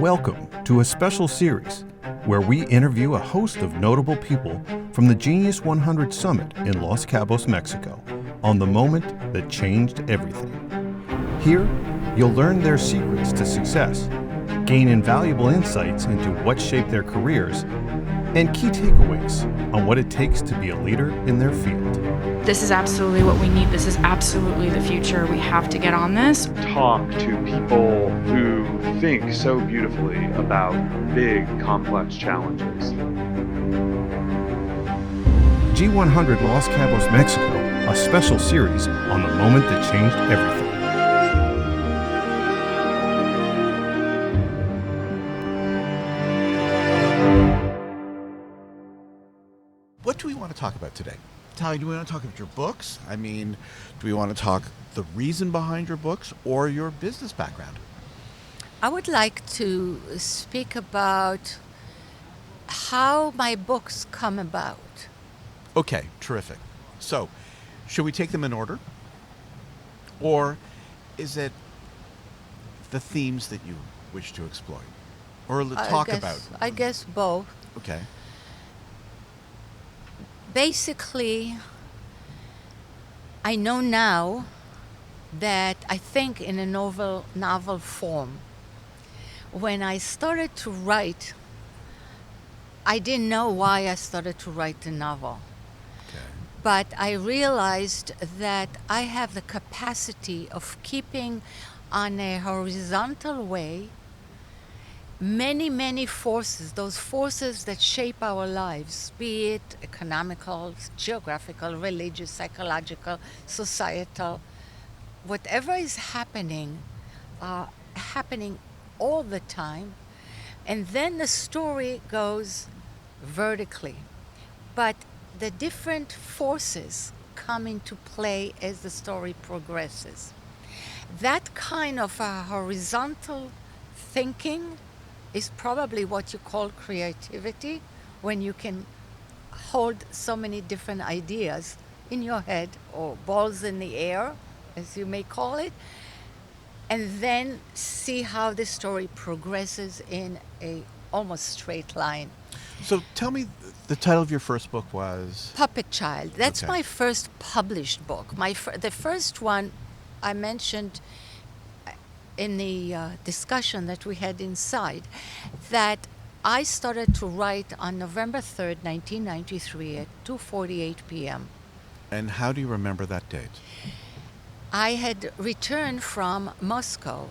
Welcome to a special series where we interview a host of notable people from the G100 Summit in Los Cabos, Mexico, on the moment that changed everything. Here, you'll learn their secrets to success, gain invaluable insights into what shaped their careers, and key takeaways on what it takes to be a leader in their field. This is absolutely what we need. This is absolutely the future. We have to get on this. Talk to people who think so beautifully about big, complex challenges. G100 Los Cabos, Mexico, a special series on the moment that changed everything. What do we want to talk about today? Talia, do we want to talk about your books? I mean, do we want to talk the reason behind your books or your business background? I would like to speak about how my books come about. Okay, terrific. So, should we take them in order? Or is it the themes that you wish to explore? Or talk about? I guess both. Okay. Basically, I know now that I think in a novel form. When I started to write, I didn't know why I started to write the novel. Okay. But I realized that I have the capacity of keeping on a horizontal way many forces, those forces that shape our lives, be it economical, geographical, religious, psychological, societal, whatever is happening all the time, and then the story goes vertically. But the different forces come into play as the story progresses. That kind of horizontal thinking is probably what you call creativity, when you can hold so many different ideas in your head, or balls in the air, as you may call it, and then see how the story progresses in a almost straight line. So tell me, the title of your first book was? Puppet Child. That's Okay. my first published book. The first one I mentioned in the discussion that we had inside, that I started to write on November 3rd, 1993 at 2:48 p.m. And how do you remember that date? I had returned from Moscow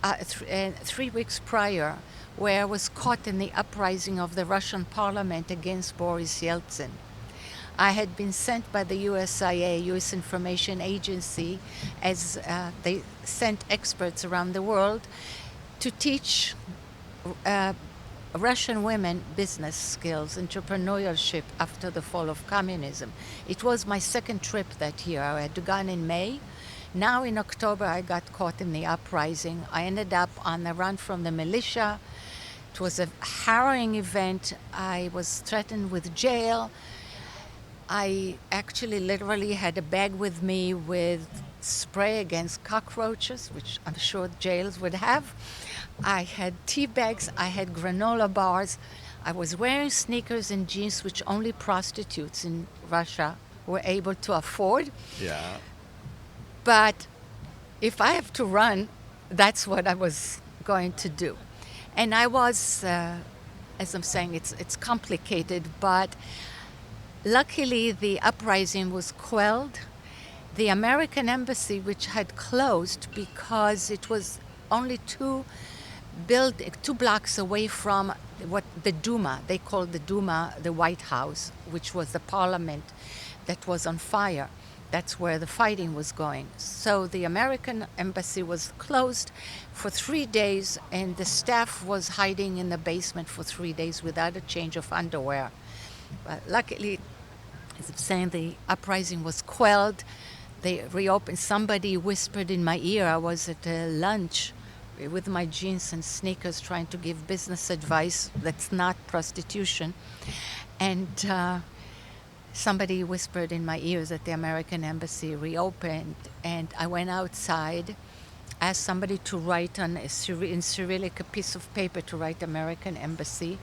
3 weeks prior, where I was caught in the uprising of the Russian parliament against Boris Yeltsin. I had been sent by the USIA, U.S. Information Agency, as they sent experts around the world to teach Russian women business skills, entrepreneurship after the fall of communism. It was my second trip that year. I had gone in May. Now in October, I got caught in the uprising. I ended up on the run from the militia. It was a harrowing event. I was threatened with jail. I actually literally had a bag with me with spray against cockroaches, which I'm sure jails would have. I had tea bags, I had granola bars. I was wearing sneakers and jeans, which only prostitutes in Russia were able to afford. Yeah. But if I have to run, that's what I was going to do. And I was, as I'm saying, it's complicated, but luckily, the uprising was quelled. The American embassy, which had closed because it was only two blocks away from what the Duma, they called the Duma the White House, which was the parliament that was on fire. That's where the fighting was going. So the American embassy was closed for 3 days, and the staff was hiding in the basement for 3 days without a change of underwear. But luckily, as I'm saying, the uprising was quelled. They reopened. Somebody whispered in my ear. I was at a lunch with my jeans and sneakers trying to give business advice that's not prostitution. And somebody whispered in my ears that the American embassy reopened. And I went outside. asked somebody to write on in Cyrillic a piece of paper to write American Embassy,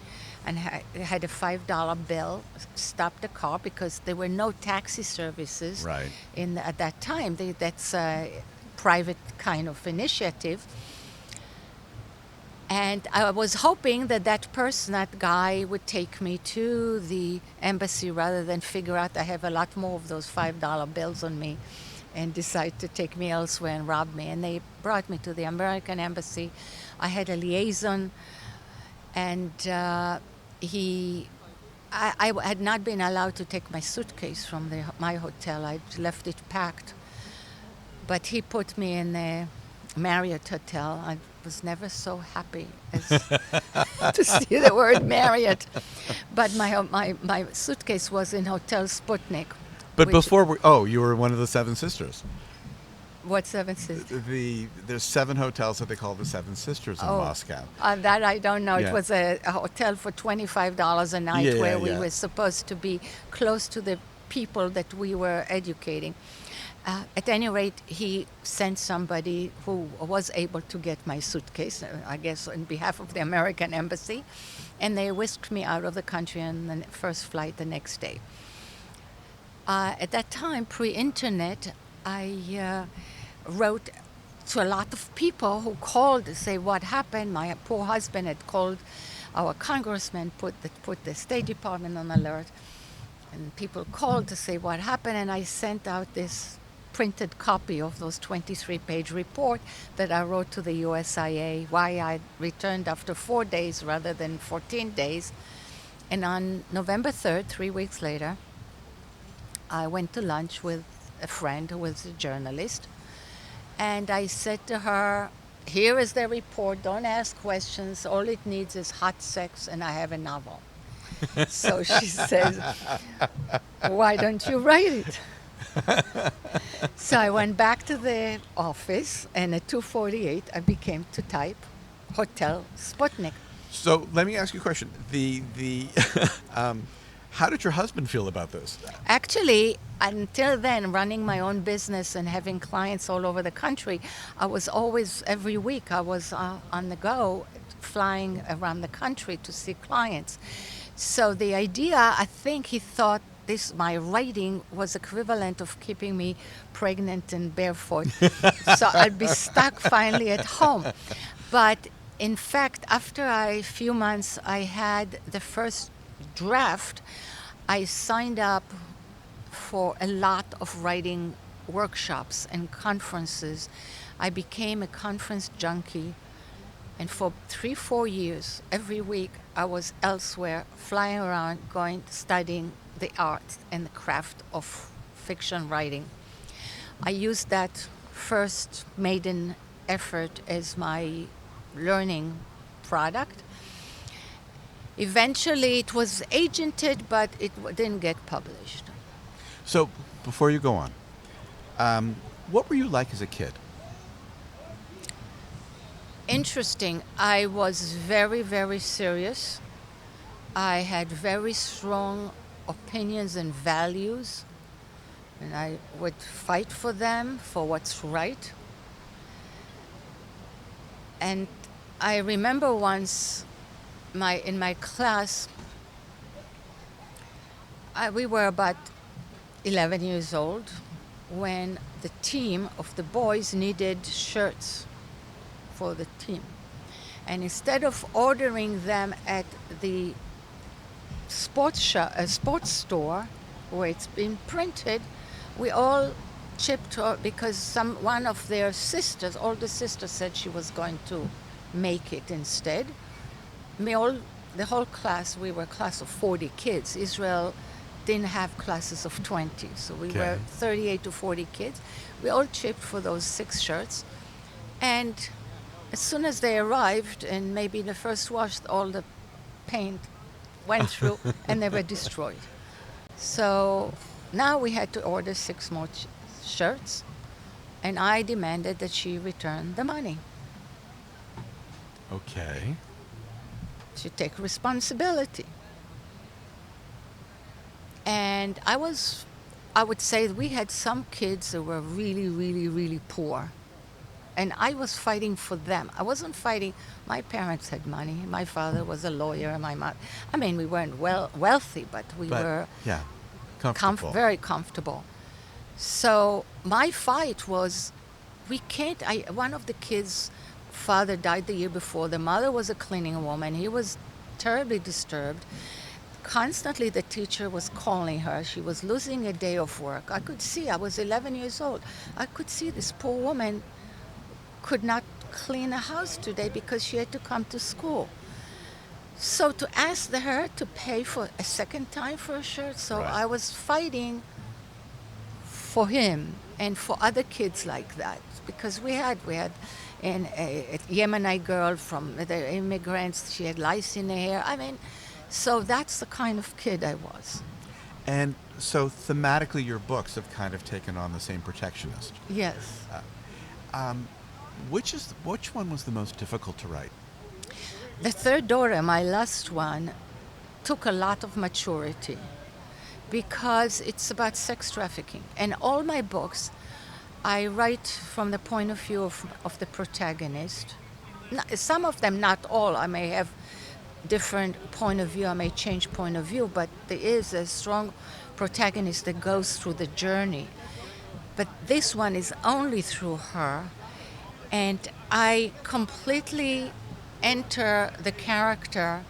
and had a $5 bill. Stopped the car because there were no taxi services Right. at that time. That's a private kind of initiative. And I was hoping that person, that guy, would take me to the embassy rather than figure out I have a lot more of those $5 bills on me and decide to take me elsewhere and rob me. And they brought me to the American Embassy. I had a liaison, and I had not been allowed to take my suitcase from my hotel. I left it packed. But he put me in a Marriott hotel. I was never so happy as to see the word Marriott. But my suitcase was in Hotel Sputnik. But before you were one of the Seven Sisters. What Seven Sisters? There's 7 hotels that they call the Seven Sisters in Moscow. That I don't know. Yeah. It was a hotel for $25 a night where we were supposed to be close to the people that we were educating. At any rate, he sent somebody who was able to get my suitcase, I guess on behalf of the American Embassy, and they whisked me out of the country on the first flight the next day. At that time, pre-internet, I wrote to a lot of people who called to say what happened. My poor husband had called our congressman, put the State Department on alert, and people called to say what happened, and I sent out this printed copy of those 23-page report that I wrote to the USIA, why I returned after 4 days rather than 14 days. And on November 3rd, 3 weeks later, I went to lunch with a friend who was a journalist, and I said to her, here is the report, don't ask questions, all it needs is hot sex and I have a novel. So she says, why don't you write it? So I went back to the office, and at 2:48 I began to type Hotel Sputnik. So let me ask you a question. How did your husband feel about this? Actually, until then, running my own business and having clients all over the country, I was always, every week, I was on the go, flying around the country to see clients. So the idea, I think he thought my writing was equivalent of keeping me pregnant and barefoot. So I'd be stuck finally at home. But in fact, after a few months, I had the first draft. I signed up for a lot of writing workshops and conferences. I became a conference junkie. And for 3-4 years, every week, I was elsewhere, flying around, studying the art and the craft of fiction writing. I used that first maiden effort as my learning product. Eventually, it was agented, but it didn't get published. So, before you go on, what were you like as a kid? Interesting. I was very, very serious. I had very strong opinions and values, and I would fight for them, for what's right. And I remember once in my class, we were about 11 years old when the team of the boys needed shirts for the team. And instead of ordering them at the sports store where it's been printed, we all chipped because one of their sisters, older sister, said she was going to make it instead. The whole class, we were a class of 40 kids. Israel didn't have classes of 20, so we were 38 to 40 kids. We all chipped for those 6 shirts, and as soon as they arrived, and maybe the first wash, all the paint went through and they were destroyed. So now we had to order 6 more shirts, and I demanded that she return the money. Okay. She take responsibility. And I would say we had some kids that were really, really, really poor. And I was fighting for them. I wasn't fighting. My parents had money. My father was a lawyer. My mother. I mean, we weren't wealthy, but we were yeah, comfortable. very comfortable. So my fight was, we can't. One of the kids' father died the year before. The mother was a cleaning woman. He was terribly disturbed. Constantly the teacher was calling her. She was losing a day of work. I could see, I was 11 years old. I could see this poor woman could not clean a house today because she had to come to school. So to ask her to pay for a second time for a shirt, so Right. I was fighting for him and for other kids like that, because we had a Yemeni girl from the immigrants. She had lice in her hair. I mean, so that's the kind of kid I was. And so thematically, your books have kind of taken on the same protectionist. Yes. Which one was the most difficult to write? The third daughter, my last one, took a lot of maturity because it's about sex trafficking. And all my books, I write from the point of view of the protagonist. Some of them, not all. I may have different point of view. I may change point of view, but there is a strong protagonist that goes through the journey. But this one is only through her. And I completely enter the character.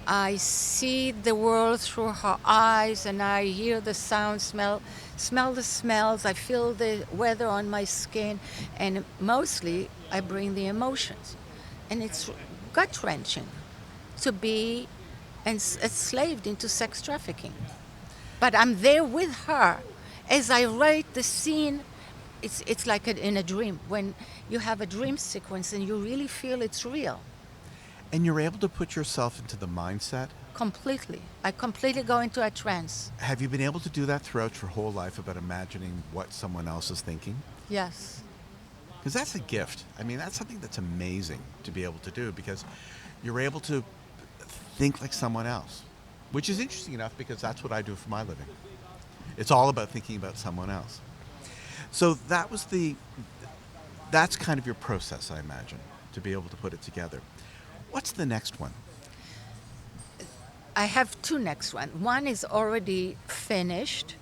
I see the world through her eyes, and I hear the sound, smell the smells. I feel the weather on my skin, and mostly I bring the emotions. And it's gut-wrenching to be enslaved into sex trafficking. But I'm there with her. As I write the scene, it's like in a dream, when you have a dream sequence and you really feel it's real. And you're able to put yourself into the mindset? Completely. I completely go into a trance. Have you been able to do that throughout your whole life, about imagining what someone else is thinking? Yes. Because that's a gift. I mean, that's something that's amazing to be able to do, because you're able to think like someone else, which is interesting enough because that's what I do for my living. It's all about thinking about someone else. So that's kind of your process, I imagine, to be able to put it together. What's the next one? I have two next one. One is already finished.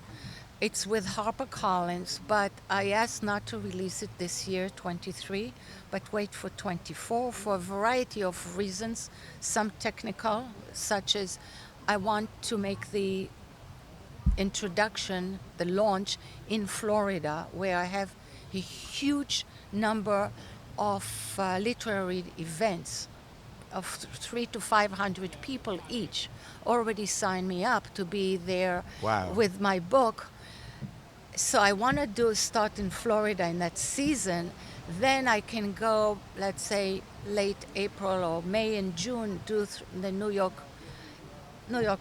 It's with HarperCollins, but I asked not to release it this year, 23, but wait for 24 for a variety of reasons, some technical, such as I want to make the introduction, the launch in Florida, where I have a huge number of literary events of 300 to 500 people each already signed me up to be there. Wow. With my book. So I want to start in Florida in that season. Then I can go, let's say, late April or May and June, do the New York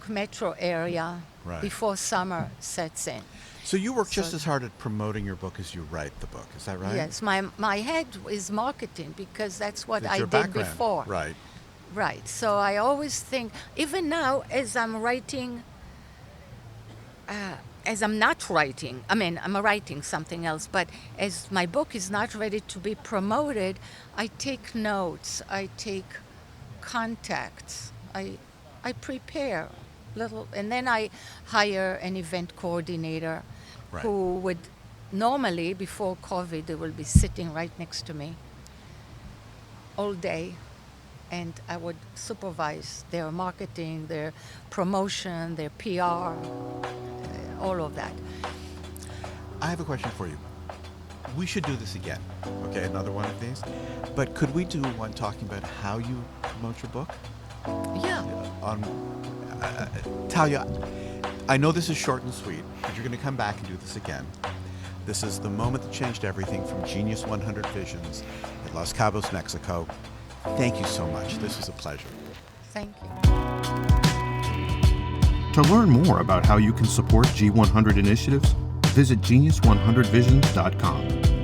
metro area. Right. Before summer sets in. So you work just as hard at promoting your book as you write the book, is that right? Yes, my head is marketing because that's what That's I your did background. before. Right. Right. So I always think, even now, as I'm writing, as I'm not writing, I mean, I'm writing something else, but as my book is not ready to be promoted, I take notes, I take contacts, I prepare little, and then I hire an event coordinator. Right. Who would normally, before COVID, they will be sitting right next to me all day, and I would supervise their marketing, their promotion, their PR, all of that. I have a question for you. We should do this again, okay, another one of these. But could we do one talking about how you promote your book? Yeah. Talia, I know this is short and sweet, but you're going to come back and do this again. This is the moment that changed everything from Genius 100 Visions at Los Cabos, Mexico. Thank you so much. This was a pleasure. Thank you. To learn more about how you can support G100 initiatives, visit genius100visions.com.